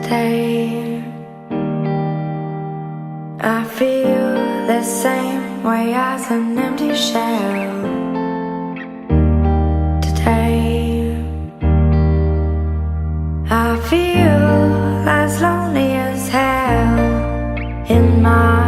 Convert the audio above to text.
today. I feel the same way as an empty shell today. I feel as lonely as hell in my